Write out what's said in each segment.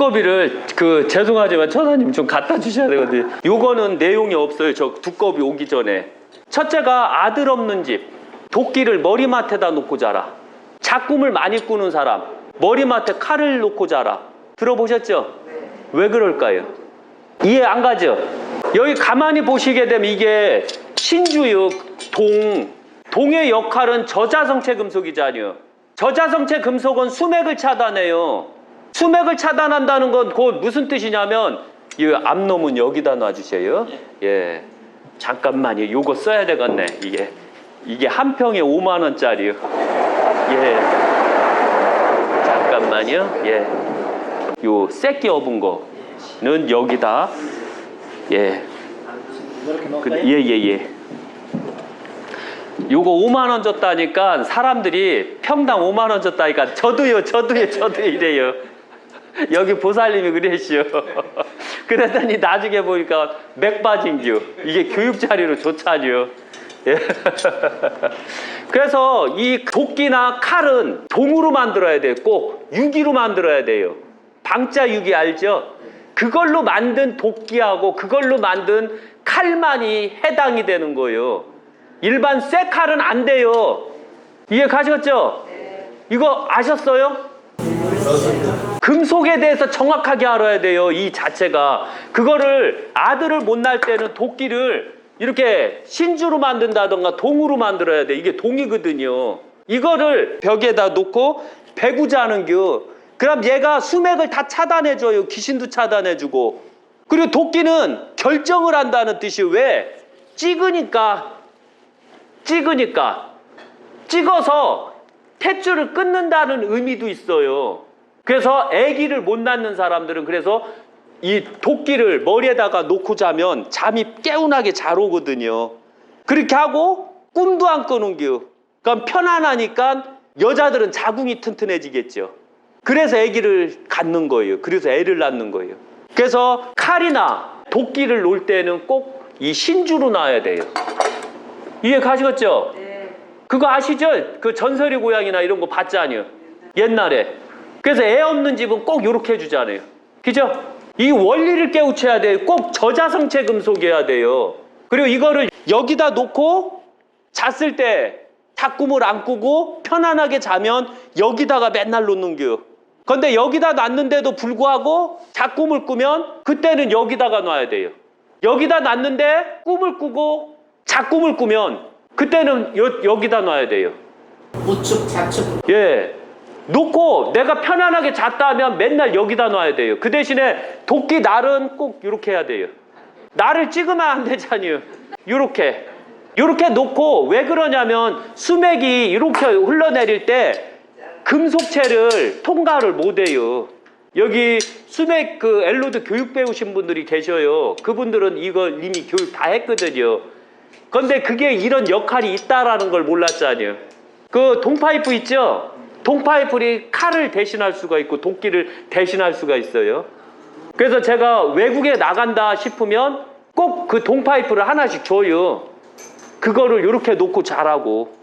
두꺼비를 죄송하지만 천사님 좀 갖다 주셔야 되거든요. 요거는 내용이 없어요. 저 두꺼비 오기 전에. 첫째가 아들 없는 집, 도끼를 머리맡에다 놓고 자라. 작꿈을 많이 꾸는 사람, 머리맡에 칼을 놓고 자라. 들어보셨죠? 왜 그럴까요? 이해 안 가죠? 여기 가만히 보시게 되면 이게 신주요 동의 역할은 저자성체 금속이잖아요. 저자성체 금속은 수맥을 차단해요. 수맥을 차단한다는 건 곧 무슨 뜻이냐면 이 암놈은 여기다 놔주세요. 예, 잠깐만요. 요거 써야 되겠네. 이게 한 평에 5만 원짜리요. 예, 잠깐만요. 예, 요 새끼 업은 거는 여기다. 예, 예. 요거 5만 원 줬다니까 사람들이 평당 5만 원 줬다니까 저도요 이래요. 여기 보살님이 그랬시오. 그랬더니 나중에 보니까 맥 빠진겨. 이게 교육자리로 좋잖요. 예. 그래서 이 도끼나 칼은 동으로 만들어야 돼요. 꼭 유기로 만들어야 돼요. 방자 유기 알죠? 그걸로 만든 도끼하고 그걸로 만든 칼만이 해당이 되는 거예요. 일반 쇠 칼은 안 돼요. 이해 가셨죠? 이거 아셨어요? 금속에 대해서 정확하게 알아야 돼요. 이 자체가. 그거를 아들을 못 낳을 때는 도끼를 이렇게 신주로 만든다던가 동으로 만들어야 돼. 이게 동이거든요. 이거를 벽에다 놓고 배구자는 겨. 그럼 얘가 수맥을 다 차단해줘요. 귀신도 차단해주고. 그리고 도끼는 결정을 한다는 뜻이에요. 왜? 찍어서 탯줄을 끊는다는 의미도 있어요. 그래서 아기를 못 낳는 사람들은 그래서 이 도끼를 머리에다가 놓고 자면 잠이 개운하게 잘 오거든요. 그렇게 하고 꿈도 안 꾸는 겨. 그럼 편안하니까 여자들은 자궁이 튼튼해지겠죠. 그래서 아기를 갖는 거예요. 그래서 애를 낳는 거예요. 그래서 칼이나 도끼를 놓을 때는 꼭 이 신주로 놔야 돼요. 이해 가시겠죠? 네. 그거 아시죠? 그 전설의 고향이나 이런 거 봤잖아요. 옛날에. 그래서 애 없는 집은 꼭 이렇게 해주잖아요. 그죠? 이 원리를 깨우쳐야 돼요. 꼭 저자성체 금속이어야 돼요. 그리고 이거를 여기다 놓고 잤을 때 작꿈을 안 꾸고 편안하게 자면 여기다가 맨날 놓는 거예요. 근데 여기다 놨는데도 불구하고 작꿈을 꾸면 그때는 여기다가 놔야 돼요. 여기다 놨는데 꿈을 꾸고 작꿈을 꾸면 그때는 여기다 놔야 돼요. 우측, 좌측. 예. 놓고 내가 편안하게 잤다 하면 맨날 여기다 놔야 돼요. 그 대신에 도끼 날은 꼭 이렇게 해야 돼요. 날을 찍으면 안 되잖아요. 이렇게 놓고 왜 그러냐면 수맥이 이렇게 흘러내릴 때 금속체를 통과를 못 해요. 여기 수맥 엘로드 교육 배우신 분들이 계셔요. 그분들은 이걸 이미 교육 다 했거든요. 근데 그게 이런 역할이 있다라는 걸 몰랐잖아요. 그 동파이프 있죠? 동파이프이 칼을 대신할 수가 있고 도끼를 대신할 수가 있어요. 그래서 제가 외국에 나간다 싶으면 꼭 그 동파이프를 하나씩 줘요. 그거를 이렇게 놓고 자라고.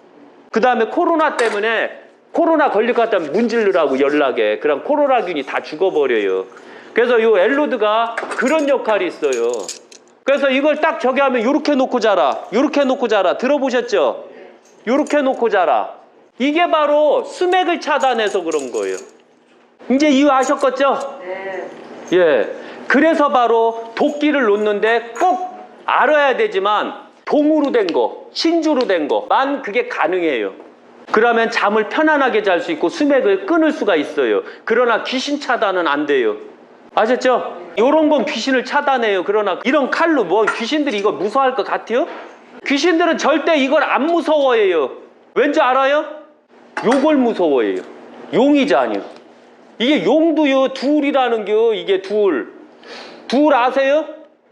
그 다음에 코로나 때문에 코로나 걸릴 것 같다면 문질르라고 연락해. 그럼 코로나균이 다 죽어버려요. 그래서 이 엘로드가 그런 역할이 있어요. 그래서 이걸 딱 저기 하면 이렇게 놓고 자라. 이렇게 놓고 자라. 들어보셨죠? 이렇게 놓고 자라. 이게 바로 수맥을 차단해서 그런 거예요. 이제 이해하셨겠죠? 네. 예. 그래서 바로 도끼를 놓는데 꼭 알아야 되지만 동으로 된 거, 신주로 된 거만 그게 가능해요. 그러면 잠을 편안하게 잘 수 있고 수맥을 끊을 수가 있어요. 그러나 귀신 차단은 안 돼요. 아셨죠? 요런 건 귀신을 차단해요. 그러나 이런 칼로 뭐 귀신들이 이거 무서워할 것 같아요? 귀신들은 절대 이걸 안 무서워해요. 왠지 알아요? 요걸 무서워해요. 용이잖아요. 이게 용도요. 둘이라는 게 이게 둘 아세요?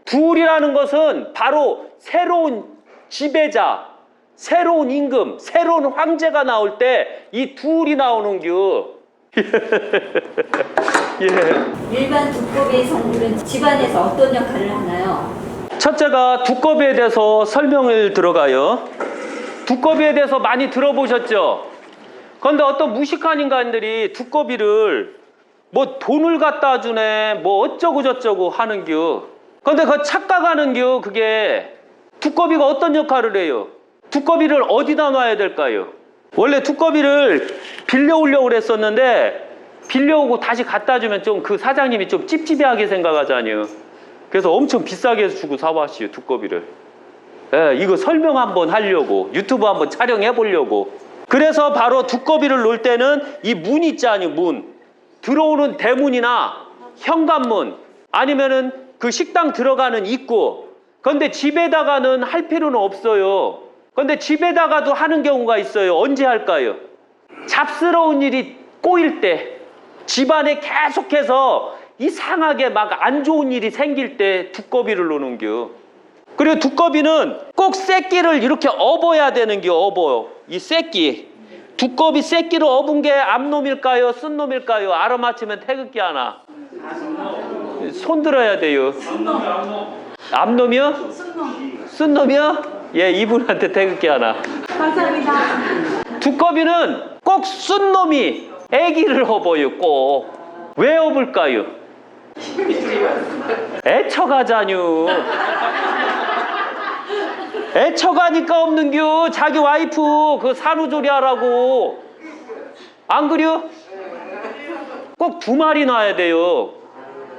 둘이라는 것은 바로 새로운 지배자, 새로운 임금, 새로운 황제가 나올 때 이 둘이 나오는 겨. 예. 일반 두꺼비의 성물은 집안에서 어떤 역할을 하나요? 첫째가 두꺼비에 대해서 설명을 들어가요. 두꺼비에 대해서 많이 들어보셨죠? 그런데 어떤 무식한 인간들이 두꺼비를 뭐 돈을 갖다 주네 뭐 어쩌고 저쩌고 하는겨. 근데 그 착각하는겨. 그게 두꺼비가 어떤 역할을 해요? 두꺼비를 어디다 놔야 될까요? 원래 두꺼비를 빌려오려고 그랬었는데 빌려오고 다시 갖다 주면 좀 그 사장님이 좀 찝찝해하게 생각하잖아요. 그래서 엄청 비싸게 주고 사왔어요, 두꺼비를. 예, 이거 설명 한번 하려고 유튜브 한번 촬영해 보려고. 그래서 바로 두꺼비를 놓을 때는 이 문 있지 않요, 문. 들어오는 대문이나 현관문 아니면은 그 식당 들어가는 입구. 그런데 집에다가는 할 필요는 없어요. 그런데 집에다가도 하는 경우가 있어요. 언제 할까요? 잡스러운 일이 꼬일 때, 집안에 계속해서 이상하게 막 안 좋은 일이 생길 때 두꺼비를 놓는겨. 그리고 두꺼비는 꼭 새끼를 이렇게 업어야 되는겨. 업어요. 이 새끼. 두꺼비 새끼를 업은 게 암놈일까요? 쓴놈일까요? 알아맞히면 태극기 하나. 손 들어야 돼요. 암놈이요? 쓴놈이요? 예, 이분한테 태극기 하나. 감사합니다. 두꺼비는 꼭 쓴놈이 애기를 업어요. 꼭. 왜 업을까요? 애처가자뇨. 애처가니까 없는겨. 자기 와이프 그 산후조리 하라고. 안 그려? 꼭 2마리 놔야 돼요.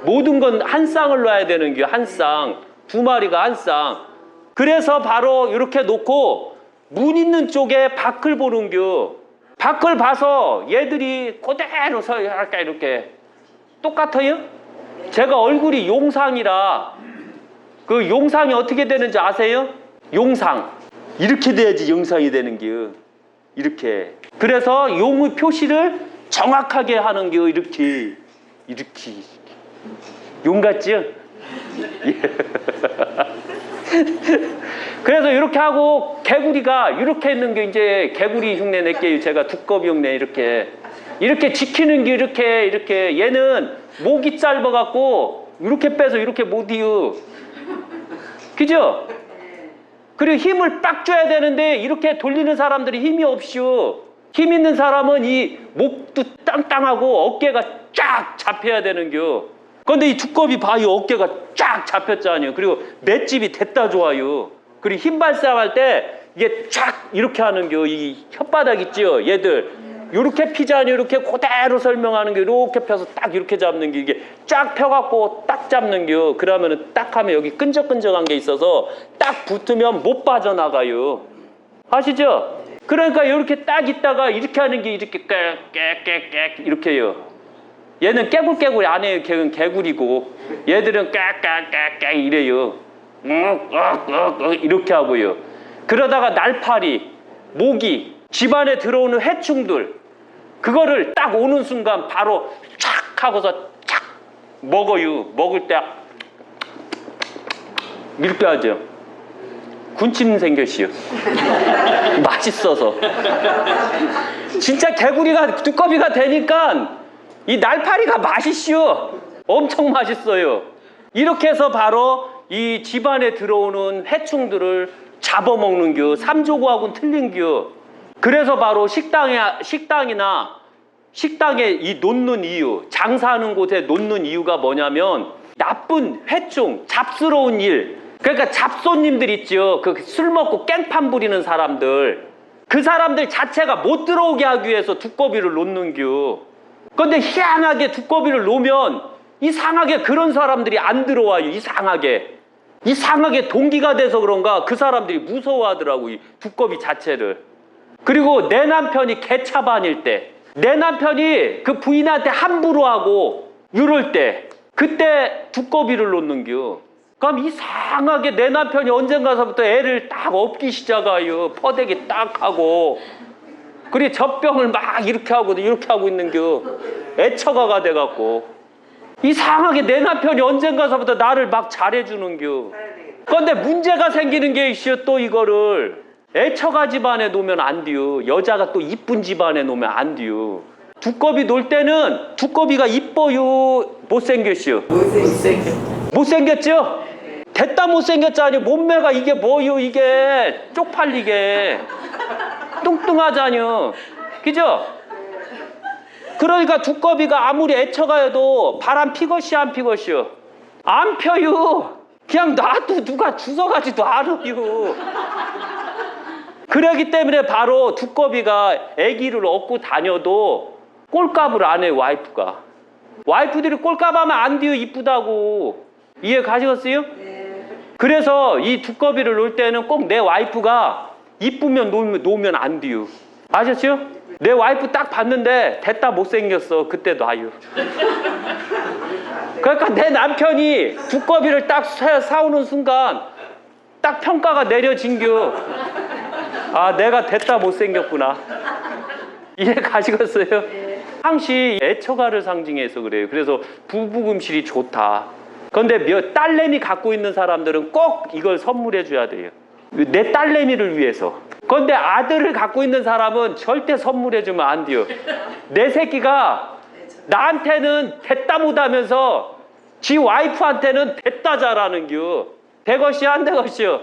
모든 건 한 쌍을 놔야 되는겨. 한 쌍. 2마리가 한 쌍. 그래서 바로 이렇게 놓고 문 있는 쪽에 밖을 보는겨. 밖을 봐서 얘들이 그대로 서 이렇게 똑같아요? 제가 얼굴이 용상이라 그 용상이 어떻게 되는지 아세요? 용상. 이렇게 돼야지 용상이 되는겨. 이렇게. 그래서 용의 표시를 정확하게 하는겨. 이렇게. 용 같죠? 그래서 이렇게 하고 개구리가 이렇게 있는 게 이제 개구리 흉내 낼게요. 제가 두꺼비 흉내 이렇게 지키는 게 이렇게 얘는 목이 짧아갖고 이렇게 빼서 이렇게 못 이유. 그죠? 그리고 힘을 빡 줘야 되는데 이렇게 돌리는 사람들이 힘이 없슈. 힘 있는 사람은 이 목도 땅땅하고 어깨가 쫙 잡혀야 되는겨. 그런데 이 두꺼비 봐요. 어깨가 쫙 잡혔잖아요. 그리고 맷집이 됐다 좋아요. 그리고 힘 발산할 때 이게 쫙 이렇게 하는겨. 이 혓바닥 있죠? 얘들. 이렇게 피자니 이렇게 그대로 설명하는 게 이렇게 펴서 딱 이렇게 잡는 게 이게 쫙 펴갖고 딱 잡는 겨. 그러면은 딱 하면 여기 끈적끈적한 게 있어서 딱 붙으면 못 빠져나가요. 아시죠? 그러니까 이렇게 딱 있다가 이렇게 하는 게 이렇게 깨깨깨 이렇게 해요. 얘는 깨굴깨굴 안 해요. 걔는 개구리고 얘들은 깨깨깨깨 이래요. 이렇게 하고요. 그러다가 날파리, 모기, 집안에 들어오는 해충들 그거를 딱 오는 순간 바로 촥 하고서 촥 먹어요. 먹을 때 이렇게 하죠. 군침 생겼시요. 맛있어서. 진짜 개구리가 두꺼비가 되니까 이 날파리가 맛있슈. 엄청 맛있어요. 이렇게 해서 바로 이 집안에 들어오는 해충들을 잡아먹는 겨. 삼조고하고는 틀린 겨. 그래서 바로 식당이나 식당에 이 놓는 이유, 장사하는 곳에 놓는 이유가 뭐냐면 나쁜 해충, 잡스러운 일. 그러니까 잡손님들 있죠. 그 술 먹고 깽판 부리는 사람들. 그 사람들 자체가 못 들어오게 하기 위해서 두꺼비를 놓는겨. 그런데 희한하게 두꺼비를 놓으면 이상하게 그런 사람들이 안 들어와요. 이상하게 동기가 돼서 그런가 그 사람들이 무서워하더라고. 이 두꺼비 자체를. 그리고 내 남편이 개차반일 때, 내 남편이 그 부인한테 함부로 하고 이럴 때 그때 두꺼비를 놓는겨. 그럼 이상하게 내 남편이 언젠가서부터 애를 딱 업기 시작해요. 퍼대기 딱 하고. 그리고 젖병을 막 이렇게 하고 있는겨. 애처가가 돼갖고. 이상하게 내 남편이 언젠가서부터 나를 막 잘해주는겨. 그런데 문제가 생기는 게 있어요. 또 이거를 애처가 집안에 놓으면 안 돼요. 여자가 또 이쁜 집안에 놓으면 안 돼요. 두꺼비 놓을 때는 두꺼비가 이뻐요. 못생겼어요. 못생겼죠? 됐다 못생겼잖아요. 몸매가 이게 뭐요? 이게 쪽팔리게 뚱뚱하잖아요. 그죠? 그러니까 두꺼비가 아무리 애처가여도 바람 피것이 안 피것이요? 안 펴요. 그냥 놔도 누가 주워가지도 않아요. 그러기 때문에 바로 두꺼비가 아기를 업고 다녀도 꼴값을 안 해요, 와이프가. 와이프들이 꼴값하면 안 돼요, 이쁘다고. 이해 가시겠어요? 그래서 이 두꺼비를 놓을 때는 꼭 내 와이프가 이쁘면 놓으면 안 돼요. 아셨죠? 내 와이프 딱 봤는데 됐다 못생겼어. 그때 놔요. 그러니까 내 남편이 두꺼비를 딱 사오는 순간 딱 평가가 내려진겨. 아, 내가 됐다 못생겼구나. 이해 가시겠어요? 항시 애처가를 상징해서 그래요. 그래서 부부금실이 좋다. 그런데 딸내미 갖고 있는 사람들은 꼭 이걸 선물해 줘야 돼요. 내 딸내미를 위해서. 그런데 아들을 갖고 있는 사람은 절대 선물해 주면 안 돼요. 내 새끼가 나한테는 됐다 못하면서 지 와이프한테는 됐다 잘하는겨. 되것이 안 되것이요.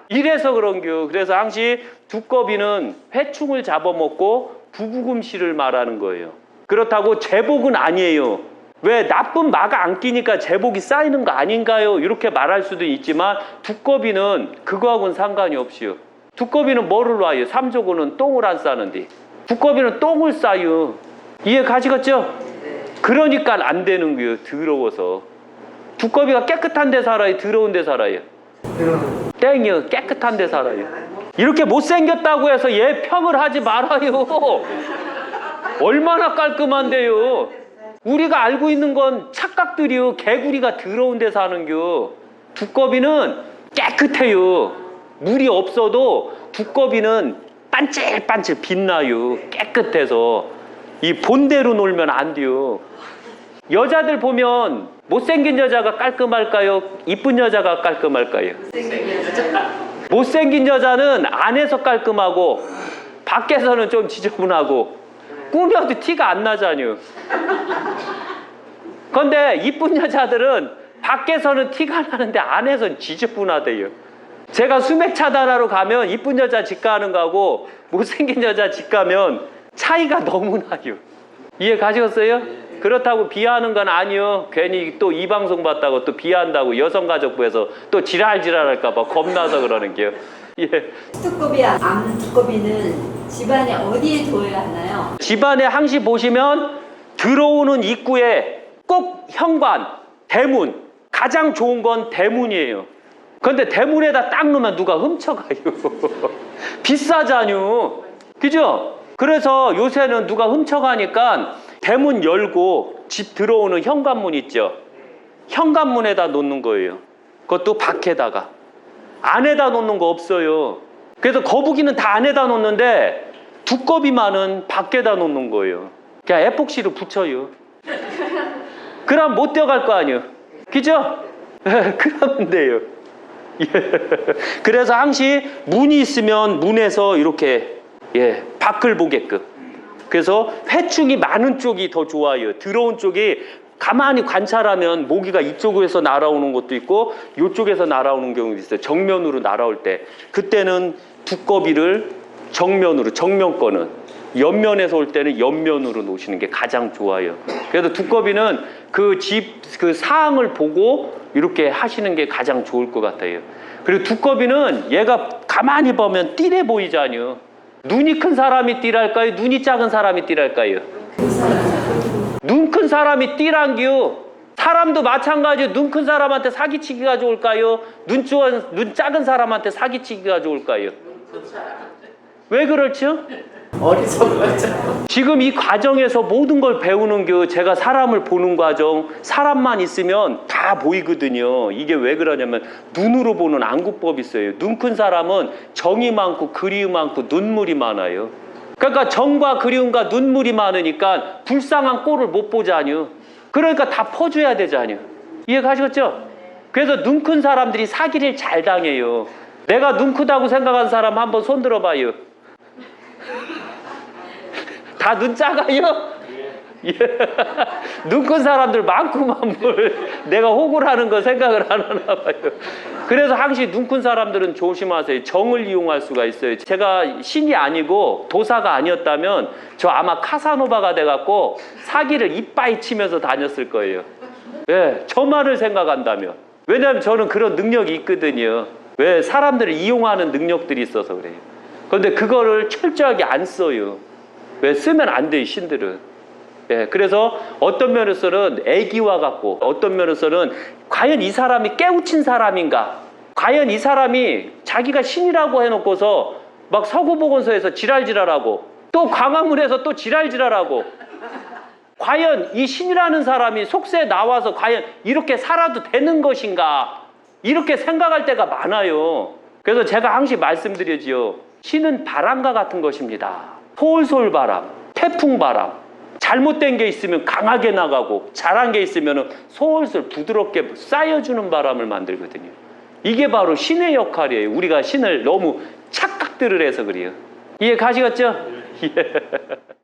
이래서 그런겨. 그래서 항시 두꺼비는 회충을 잡아먹고 부부금실을 말하는 거예요. 그렇다고 제복은 아니에요. 왜 나쁜 마가 안 끼니까 제복이 쌓이는 거 아닌가요? 이렇게 말할 수도 있지만 두꺼비는 그거하고는 상관이 없이요. 두꺼비는 뭐를 놔요? 삼조고는 똥을 안 싸는데 두꺼비는 똥을 싸요. 이해 가시겠죠? 그러니까 안 되는 거예요. 더러워서. 두꺼비가 깨끗한 데 살아요? 더러운 데 살아요? 땡이요. 깨끗한 데 살아요. 이렇게 못생겼다고 해서 얘 평을 하지 말아요. 얼마나 깔끔한데요. 우리가 알고 있는 건 착각들이요. 개구리가 더러운 데 사는겨. 두꺼비는 깨끗해요. 물이 없어도 두꺼비는 반질반질 빛나요. 깨끗해서. 이 본대로 놀면 안 돼요. 여자들 보면 못생긴 여자가 깔끔할까요? 이쁜 여자가 깔끔할까요? 못생긴 여자는 안에서 깔끔하고 밖에서는 좀 지저분하고 꾸며도 티가 안 나잖아요. 그런데 이쁜 여자들은 밖에서는 티가 나는데 안에서는 지저분하대요. 제가 수맥 차단하러 가면 이쁜 여자 집 가는 거하고 못생긴 여자 집 가면 차이가 너무 나요. 이해 가시겠어요? 그렇다고 비하하는 건 아니요. 괜히 또 이 방송 봤다고 또 비하한다고 여성가족부에서 또 지랄할까 봐 겁나서 그러는 게요. 예. 두꺼비와 암두꺼비는 집안에 어디에 둬야 하나요? 집안에 항시 보시면 들어오는 입구에 꼭 현관, 대문, 가장 좋은 건 대문이에요. 그런데 대문에다 딱 놓으면 누가 훔쳐가요. 비싸잖요. 그죠? 그래서 요새는 누가 훔쳐가니까 대문 열고 집 들어오는 현관문 있죠? 현관문에다 놓는 거예요. 그것도 밖에다가. 안에다 놓는 거 없어요. 그래서 거북이는 다 안에다 놓는데 두꺼비만은 밖에다 놓는 거예요. 그냥 에폭시로 붙여요. 그럼 못 뛰어갈 거 아니에요. 그죠? 그러면 돼요. 그래서 항시 문이 있으면 문에서 이렇게 밖을 보게끔. 그래서 회충이 많은 쪽이 더 좋아요. 들어온 쪽이 가만히 관찰하면 모기가 이쪽에서 날아오는 것도 있고 이쪽에서 날아오는 경우도 있어요. 정면으로 날아올 때. 그때는 두꺼비를 정면으로, 정면 거는 옆면에서 올 때는 옆면으로 놓으시는 게 가장 좋아요. 그래서 두꺼비는 그 사항을 보고 이렇게 하시는 게 가장 좋을 것 같아요. 그리고 두꺼비는 얘가 가만히 보면 띠래 보이잖아요. 눈이 큰 사람이 띠랄까요? 눈이 작은 사람이 띠랄까요? 눈 큰 사람이 띠란기요. 사람도 마찬가지로 눈 큰 사람한테 사기치기가 좋을까요? 눈 작은 사람한테 사기치기가 좋을까요? 왜 그렇죠? 어리석어져. 지금 이 과정에서 모든 걸 배우는 게 제가 사람을 보는 과정, 사람만 있으면 다 보이거든요. 이게 왜 그러냐면 눈으로 보는 안구법이 있어요. 눈 큰 사람은 정이 많고 그리움 많고 눈물이 많아요. 그러니까 정과 그리움과 눈물이 많으니까 불쌍한 꼴을 못 보자뇨. 그러니까 다 퍼줘야 되자뇨. 이해 가시겠죠? 그래서 눈 큰 사람들이 사기를 잘 당해요. 내가 눈 크다고 생각하는 사람 한번 손 들어봐요. 다 눈 작아요? 예. 눈 큰 사람들 많구만 뭘. 내가 호구라는 거 생각을 안 하나 봐요. 그래서 항시 눈 큰 사람들은 조심하세요. 정을 이용할 수가 있어요. 제가 신이 아니고 도사가 아니었다면 저 아마 카사노바가 돼갖고 사기를 이빠이 치면서 다녔을 거예요. 예, 저만을 생각한다면. 왜냐하면 저는 그런 능력이 있거든요. 왜? 사람들을 이용하는 능력들이 있어서 그래요. 그런데 그거를 철저하게 안 써요. 왜? 쓰면 안 돼요, 신들은. 예, 그래서 어떤 면에서는 애기와 같고 어떤 면에서는 과연 이 사람이 깨우친 사람인가? 과연 이 사람이 자기가 신이라고 해놓고서 막 서구보건소에서 지랄지랄하고 또 광화문에서 또 지랄지랄하고 과연 이 신이라는 사람이 속세에 나와서 과연 이렇게 살아도 되는 것인가? 이렇게 생각할 때가 많아요. 그래서 제가 항상 말씀드리지요. 신은 바람과 같은 것입니다. 솔솔 바람, 태풍 바람. 잘못된 게 있으면 강하게 나가고 잘한 게 있으면 솔솔 부드럽게 쌓여주는 바람을 만들거든요. 이게 바로 신의 역할이에요. 우리가 신을 너무 착각들을 해서 그래요. 이해 가시겠죠? 예.